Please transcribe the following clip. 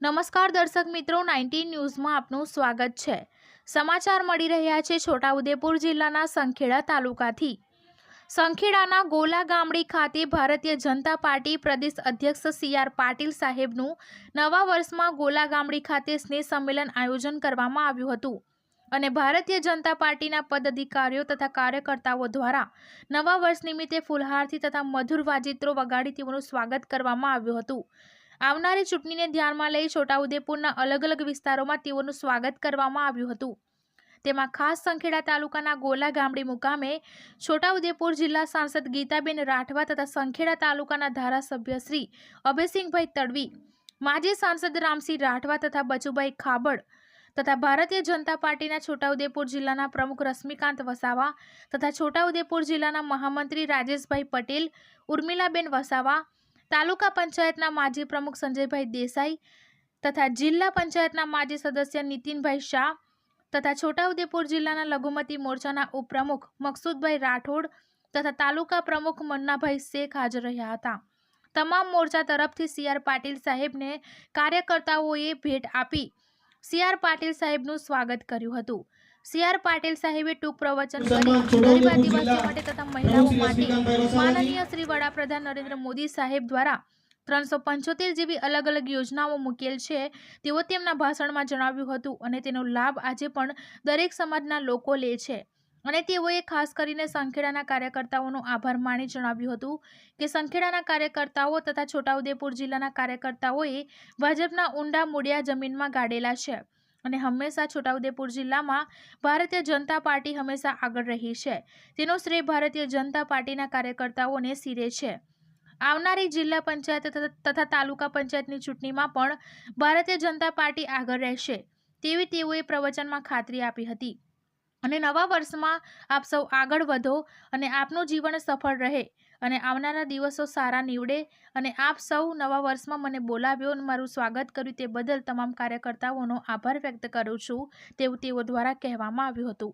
નમસ્કાર દર્શક મિત્રો, 19 ન્યૂઝમાં આપનું સ્વાગત છે। સમાચાર મળી રહ્યા છે છોટાઉદેપુર જિલ્લાના સંખેડા તાલુકાથી। સંખેડાના ગોલા ગામડી ખાતે ભારતીય જનતા પાર્ટી પ્રદેશ અધ્યક્ષ સી.આર. પાટીલ સાહેબનું નવા વર્ષમાં ગોલા ગામડી ખાતે સ્નેહ સંમેલન આયોજન કરવામાં આવ્યું હતું અને ભારતીય જનતા પાર્ટીના પદાધિકારીઓ તથા કાર્યકર્તાઓ દ્વારા નવા વર્ષ નિમિત્તે ફૂલહારથી તથા મધુર વાજિત્રો વગાડી તેઓનું સ્વાગત કરવામાં આવ્યું હતું। આવનારી ચૂંટણીને ધ્યાનમાં લઈ છોટાઉદેપુરના અલગ અલગ વિસ્તારોમાં તેઓનું સ્વાગત કરવામાં આવ્યું હતું। તેમાં ખાસ સંખેડા તાલુકાના ગોલા ગામડી મુકામે છોટાઉદેપુર જિલ્લા સાંસદ ગીતાબેન રાઠવા તથા સંખેડા તાલુકાના ધારાસભ્ય શ્રી અભયસિંહભાઈ તડવી, માજી સાંસદ રામસિંહ રાઠવા તથા બચુભાઈ ખાબડ તથા ભારતીય જનતા પાર્ટીના છોટાઉદેપુર જિલ્લાના પ્રમુખ રશ્મિકાંત વસાવા તથા છોટાઉદેપુર જિલ્લાના મહામંત્રી રાજેશભાઈ પટેલ, ઉર્મિલાબેન વસાવા, તાલુકા પંચાયતના માજી પ્રમુખ સંજયભાઈ દેસાઈ તથા જિલ્લા પંચાયતના માજી સદસ્ય નીતિનભાઈ શાહ તથા છોટાઉદેપુર જિલ્લાના લઘુમતી મોરચાના ઉપપ્રમુખ મકસુદભાઈ રાઠોડ તથા તાલુકા પ્રમુખ મન્નાભાઈ શેખ હાજર રહ્યા હતા। તમામ મોરચા તરફથી સી.આર. પાટીલ સાહેબને કાર્યકર્તાઓએ ભેટ આપી સી.આર. પાટીલ સાહેબનું સ્વાગત કર્યું હતું। સી.આર. પાટીલ સાહેબે ટૂંક પ્રવચન કરી ગરીબ આદિવાસીઓ માટે તથા મહિલાઓ માટે માનનીય શ્રી વડાપ્રધાન નરેન્દ્ર મોદી સાહેબ દ્વારા 375 જેવી અલગ અલગ યોજનાઓ મૂકેલ છે તેઓ તેમના ભાષણમાં જણાવ્યું હતું અને તેનો લાભ આજે પણ દરેક સમાજના લોકો લે છે અને તેઓએ ખાસ કરીને સંખેડાના કાર્યકર્તાઓનો આભાર માની જણાવ્યું હતું કે સંખેડાના કાર્યકર્તાઓ તથા છોટાઉદેપુર જિલ્લાના કાર્યકર્તાઓએ ભાજપના ઊંડા મૂળિયા જમીનમાં ગાડેલા છે અને હંમેશા છોટાઉદેપુર જિલ્લામાં ભારતીય જનતા પાર્ટી હંમેશા આગળ રહી છે, તેનો શ્રેય ભારતીય જનતા પાર્ટીના કાર્યકર્તાઓને સિરે છે। આવનારી જિલ્લા પંચાયત તથા તાલુકા પંચાયતની ચૂંટણીમાં પણ ભારતીય જનતા પાર્ટી આગળ રહેશે તેવી તેઓએ પ્રવચનમાં ખાતરી આપી હતી અને નવા વર્ષમાં આપ સૌ આગળ વધો અને આપનું જીવન સફળ રહે અને આવનારા દિવસો સારા નીવડે અને આપ સૌ નવા વર્ષમાં મને બોલાવ્યો અને મારું સ્વાગત કર્યું તે બદલ તમામ કાર્યકર્તાઓનો આભાર વ્યક્ત કરું છું તેવું તેઓ દ્વારા કહેવામાં આવ્યું હતું।